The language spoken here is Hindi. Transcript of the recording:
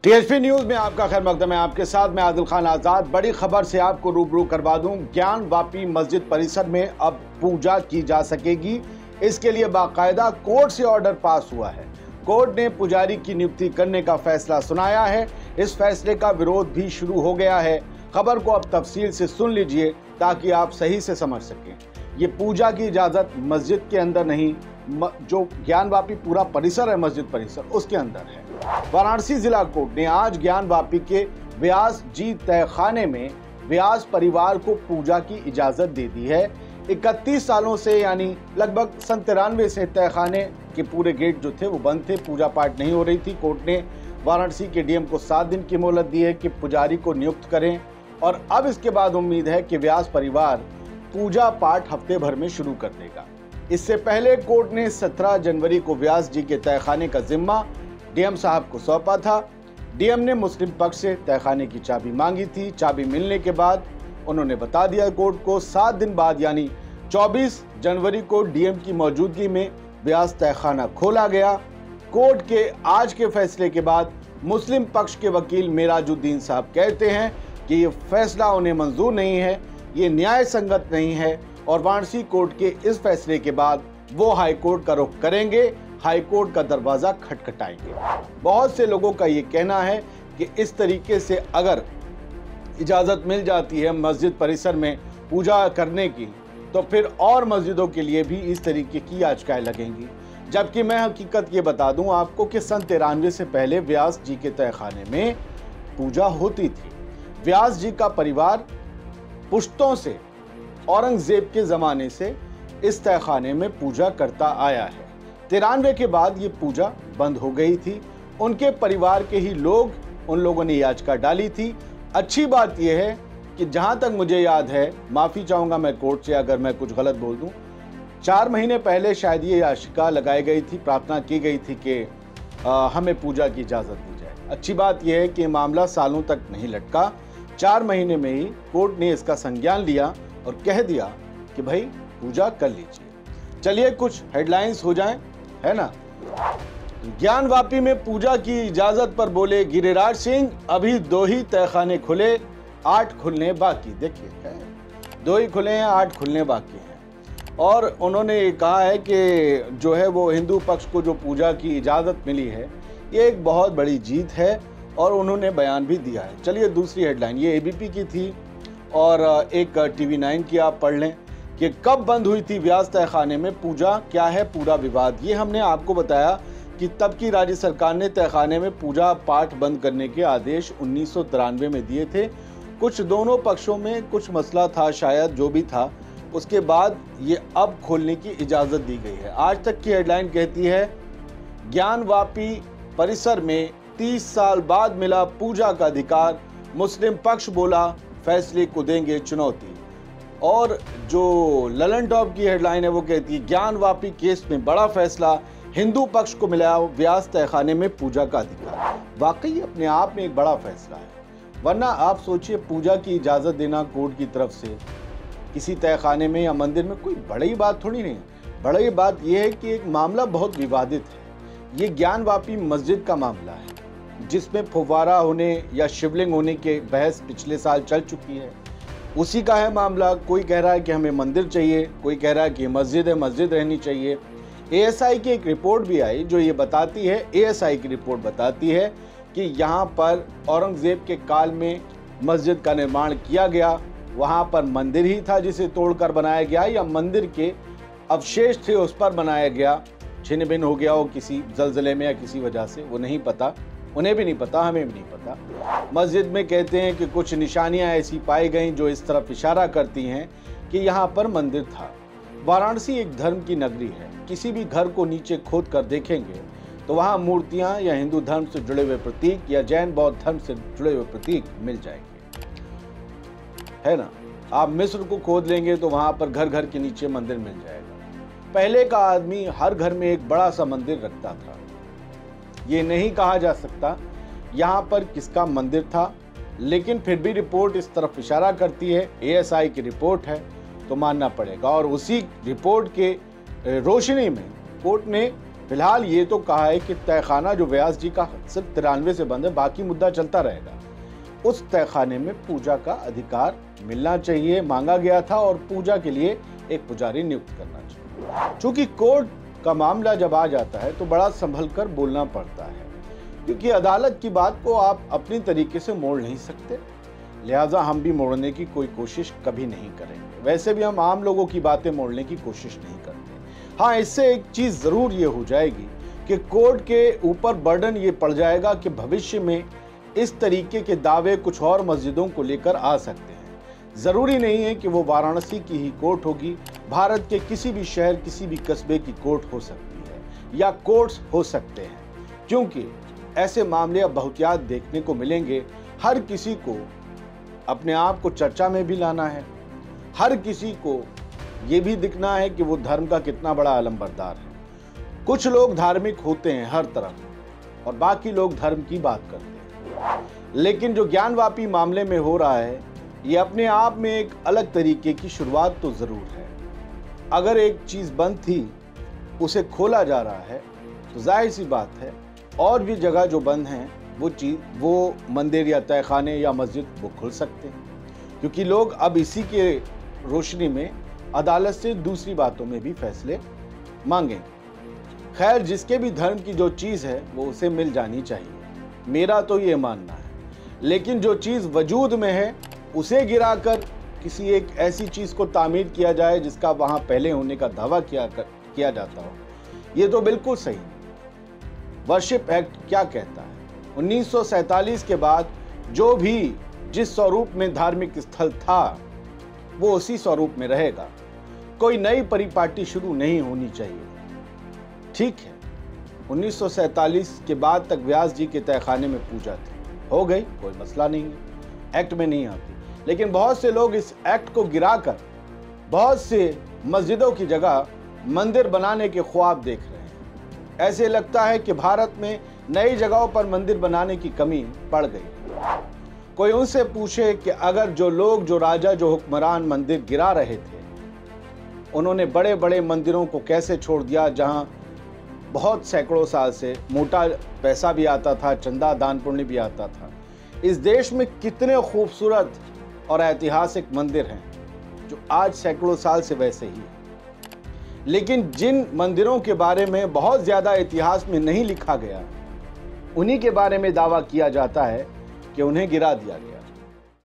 टीएचपी न्यूज में आपका खैर मकदम है। आपके साथ मैं आदिल खान आजाद। बड़ी खबर से आपको रूबरू करवा दूं, ज्ञान वापी मस्जिद परिसर में अब पूजा की जा सकेगी। इसके लिए बाकायदा कोर्ट से ऑर्डर पास हुआ है। कोर्ट ने पुजारी की नियुक्ति करने का फैसला सुनाया है। इस फैसले का विरोध भी शुरू हो गया है। खबर को अब तफसील से सुन लीजिए ताकि आप सही से समझ सकें। ये पूजा की इजाजत मस्जिद के अंदर नहीं, जो ज्ञान वापी पूरा परिसर है, मस्जिद परिसर, उसके अंदर है। वाराणसी जिला कोर्ट ने आज ज्ञान वापी के व्यास जी तहखाने में व्यास परिवार को पूजा की इजाजत दे दी है। 31 सालों से यानी लगभग 93 से तहखाने के पूरे गेट जो थे वो बंद थे, पूजा पाठ नहीं हो रही थी। कोर्ट ने वाराणसी के डीएम को 7 दिन की मोहलत दी है कि पुजारी को नियुक्त करें और अब इसके बाद उम्मीद है कि व्यास परिवार पूजा पाठ हफ्ते भर में शुरू कर देगा। इससे पहले कोर्ट ने 17 जनवरी को व्यास जी के तहखाने का जिम्मा डीएम साहब को सौंपा था। डीएम ने मुस्लिम पक्ष से तहखाने की चाबी मांगी थी। चाबी मिलने के बाद उन्होंने बता दिया कोर्ट को 7 दिन बाद यानी 24 जनवरी को डीएम की मौजूदगी में व्यास तहखाना खोला गया। कोर्ट के आज के फैसले के बाद मुस्लिम पक्ष के वकील मेराजुद्दीन साहब कहते हैं कि ये फैसला उन्हें मंजूर नहीं है, ये न्याय संगत नहीं है और वाराणसी कोर्ट के इस फैसले के बाद वो हाई कोर्ट का रुख करेंगे, हाई कोर्ट का दरवाजा खटखटाएंगे। बहुत से लोगों का ये कहना है कि इस तरीके से अगर इजाज़त मिल जाती है मस्जिद परिसर में पूजा करने की तो फिर और मस्जिदों के लिए भी इस तरीके की याचिकाएं लगेंगी। जबकि मैं हकीकत ये बता दूं आपको कि सन 93 से पहले व्यास जी के तहखाने में पूजा होती थी। व्यास जी का परिवार पुश्तों से औरंगजेब के ज़माने से इस तहखाने में पूजा करता आया है। 93 के बाद ये पूजा बंद हो गई थी। उनके परिवार के ही लोग, उन लोगों ने याचिका डाली थी। अच्छी बात यह है कि जहां तक मुझे याद है, माफ़ी चाहूँगा मैं कोर्ट से अगर मैं कुछ गलत बोल दूं, 4 महीने पहले शायद ये याचिका लगाई गई थी, प्रार्थना की गई थी कि हमें पूजा की इजाज़त दी जाए। अच्छी बात यह है कि मामला सालों तक नहीं लटका। 4 महीने में ही कोर्ट ने इसका संज्ञान लिया और कह दिया कि भाई पूजा कर लीजिए। चलिए कुछ हेडलाइंस हो जाएं, है ना। ज्ञान वापी में पूजा की इजाजत पर बोले गिरिराज सिंह, अभी 2 ही तहखाने खुले, 8 खुलने बाकी। देखिए 2 ही खुले हैं, 8 खुलने बाकी हैं। और उन्होंने ये कहा है कि जो है वो हिंदू पक्ष को जो पूजा की इजाजत मिली है ये एक बहुत बड़ी जीत है और उन्होंने बयान भी दिया है। चलिए दूसरी हेडलाइन ये एबीपी की थी और एक टीवी 9 की आप पढ़ लें कि कब बंद हुई थी व्यास तहखाने में पूजा, क्या है पूरा विवाद। ये हमने आपको बताया कि तब की राज्य सरकार ने तहखाने में पूजा पाठ बंद करने के आदेश 1993 में दिए थे। कुछ दोनों पक्षों में कुछ मसला था शायद, जो भी था, उसके बाद ये अब खोलने की इजाज़त दी गई है। आज तक की हेडलाइन कहती है ज्ञान वापी परिसर में 30 साल बाद मिला पूजा का अधिकार, मुस्लिम पक्ष बोला फैसले को देंगे चुनौती। और जो ललन टॉप की हेडलाइन है वो कहती है ज्ञान वापी केस में बड़ा फैसला, हिंदू पक्ष को मिला व्यास तहखाने में पूजा का अधिकार। वाकई अपने आप में एक बड़ा फैसला है, वरना आप सोचिए पूजा की इजाज़त देना कोर्ट की तरफ से किसी तहखाने में या मंदिर में कोई बड़ी बात थोड़ी नहीं है। बड़ी बात यह है कि एक मामला बहुत विवादित है। ये ज्ञान वापी मस्जिद का मामला है जिसमें फुव्वारा होने या शिवलिंग होने के बहस पिछले साल चल चुकी है, उसी का है मामला। कोई कह रहा है कि हमें मंदिर चाहिए, कोई कह रहा है कि मस्जिद है, मस्जिद रहनी चाहिए। एएसआई की एक रिपोर्ट भी आई जो ये बताती है, एएसआई की रिपोर्ट बताती है कि यहाँ पर औरंगजेब के काल में मस्जिद का निर्माण किया गया, वहाँ पर मंदिर ही था जिसे तोड़कर बनाया गया या मंदिर के अवशेष थे उस पर बनाया गया, छिन्न भिन्न हो गया हो किसी जलजले में या किसी वजह से, वो नहीं पता, उन्हें भी नहीं पता, हमें भी नहीं पता। मस्जिद में कहते हैं कि कुछ निशानियां ऐसी पाई गईं जो इस तरफ इशारा करती हैं कि यहाँ पर मंदिर था। वाराणसी एक धर्म की नगरी है। किसी भी घर को नीचे खोद कर देखेंगे तो वहाँ मूर्तियाँ या हिंदू धर्म से जुड़े हुए प्रतीक या जैन बौद्ध धर्म से जुड़े हुए प्रतीक मिल जाएंगे, है ना। आप मिस्र को खोद लेंगे तो वहाँ पर घर घर के नीचे मंदिर मिल जाएगा। पहले का आदमी हर घर में एक बड़ा सा मंदिर रखता था। ये नहीं कहा जा सकता यहाँ पर किसका मंदिर था, लेकिन फिर भी रिपोर्ट इस तरफ इशारा करती है। एएसआई की रिपोर्ट है तो मानना पड़ेगा। और उसी रिपोर्ट के रोशनी में कोर्ट ने फिलहाल ये तो कहा है कि तहखाना जो व्यास जी का सिर्फ 93 से बंद है, बाकी मुद्दा चलता रहेगा। उस तहखाने में पूजा का अधिकार मिलना चाहिए, मांगा गया था, और पूजा के लिए एक पुजारी नियुक्त करना चाहिए। चूंकि कोर्ट का मामला जब आ जाता है तो बड़ा संभल कर बोलना पड़ता है, क्योंकि अदालत की बात को आप अपनी तरीके से मोड़ नहीं सकते, लिहाजा हम भी मोड़ने की कोई कोशिश कभी नहीं करेंगे। वैसे भी हम आम लोगों की बातें मोड़ने की कोशिश नहीं करते। हाँ, इससे एक चीज़ ज़रूर ये हो जाएगी कि कोर्ट के ऊपर बर्डन ये पड़ जाएगा कि भविष्य में इस तरीके के दावे कुछ और मस्जिदों को लेकर आ सकते हैं। ज़रूरी नहीं है कि वो वाराणसी की ही कोर्ट होगी, भारत के किसी भी शहर, किसी भी कस्बे की कोर्ट हो सकती है या कोर्ट्स हो सकते हैं, क्योंकि ऐसे मामले अब बहुतायत देखने को मिलेंगे। हर किसी को अपने आप को चर्चा में भी लाना है, हर किसी को ये भी दिखना है कि वो धर्म का कितना बड़ा अलंबरदार है। कुछ लोग धार्मिक होते हैं हर तरफ और बाकी लोग धर्म की बात करते हैं, लेकिन जो ज्ञानवापी मामले में हो रहा है ये अपने आप में एक अलग तरीके की शुरुआत तो ज़रूर है। अगर एक चीज़ बंद थी उसे खोला जा रहा है तो जाहिर सी बात है और भी जगह जो बंद हैं वो मंदिर या तहखाने या मस्जिद वो खुल सकते हैं, क्योंकि लोग अब इसी के रोशनी में अदालत से दूसरी बातों में भी फैसले मांगेंगे। खैर, जिसके भी धर्म की जो चीज़ है वो उसे मिल जानी चाहिए, मेरा तो ये मानना है। लेकिन जो चीज़ वजूद में है उसे गिराकर किसी एक ऐसी चीज़ को तामीर किया जाए जिसका वहाँ पहले होने का दावा किया जाता हो, ये तो बिल्कुल सही नहीं। वर्शिप एक्ट क्या कहता है? 1947 के बाद जो भी जिस स्वरूप में धार्मिक स्थल था वो उसी स्वरूप में रहेगा, कोई नई परिपाटी शुरू नहीं होनी चाहिए। ठीक है, 1947 के बाद तक व्यास जी के तहखाने में पूजा थी, हो गई, कोई मसला नहीं है, एक्ट में नहीं आती। लेकिन बहुत से लोग इस एक्ट को गिराकर बहुत से मस्जिदों की जगह मंदिर बनाने के ख्वाब देख रहे हैं। ऐसे लगता है कि भारत में नई जगहों पर मंदिर बनाने की कमी पड़ गई। कोई उनसे पूछे कि अगर जो लोग, जो राजा, जो हुक्मरान मंदिर गिरा रहे थे, उन्होंने बड़े बड़े मंदिरों को कैसे छोड़ दिया जहां बहुत सैकड़ों साल से मोटा पैसा भी आता था, चंदा दान पुण्य भी आता था। इस देश में कितने खूबसूरत और ऐतिहासिक मंदिर हैं जो आज सैकड़ों साल से वैसे ही हैं, लेकिन जिन मंदिरों के बारे में बहुत ज़्यादा इतिहास में नहीं लिखा गया, उन्हीं के बारे में दावा किया जाता है कि उन्हें गिरा दिया गया।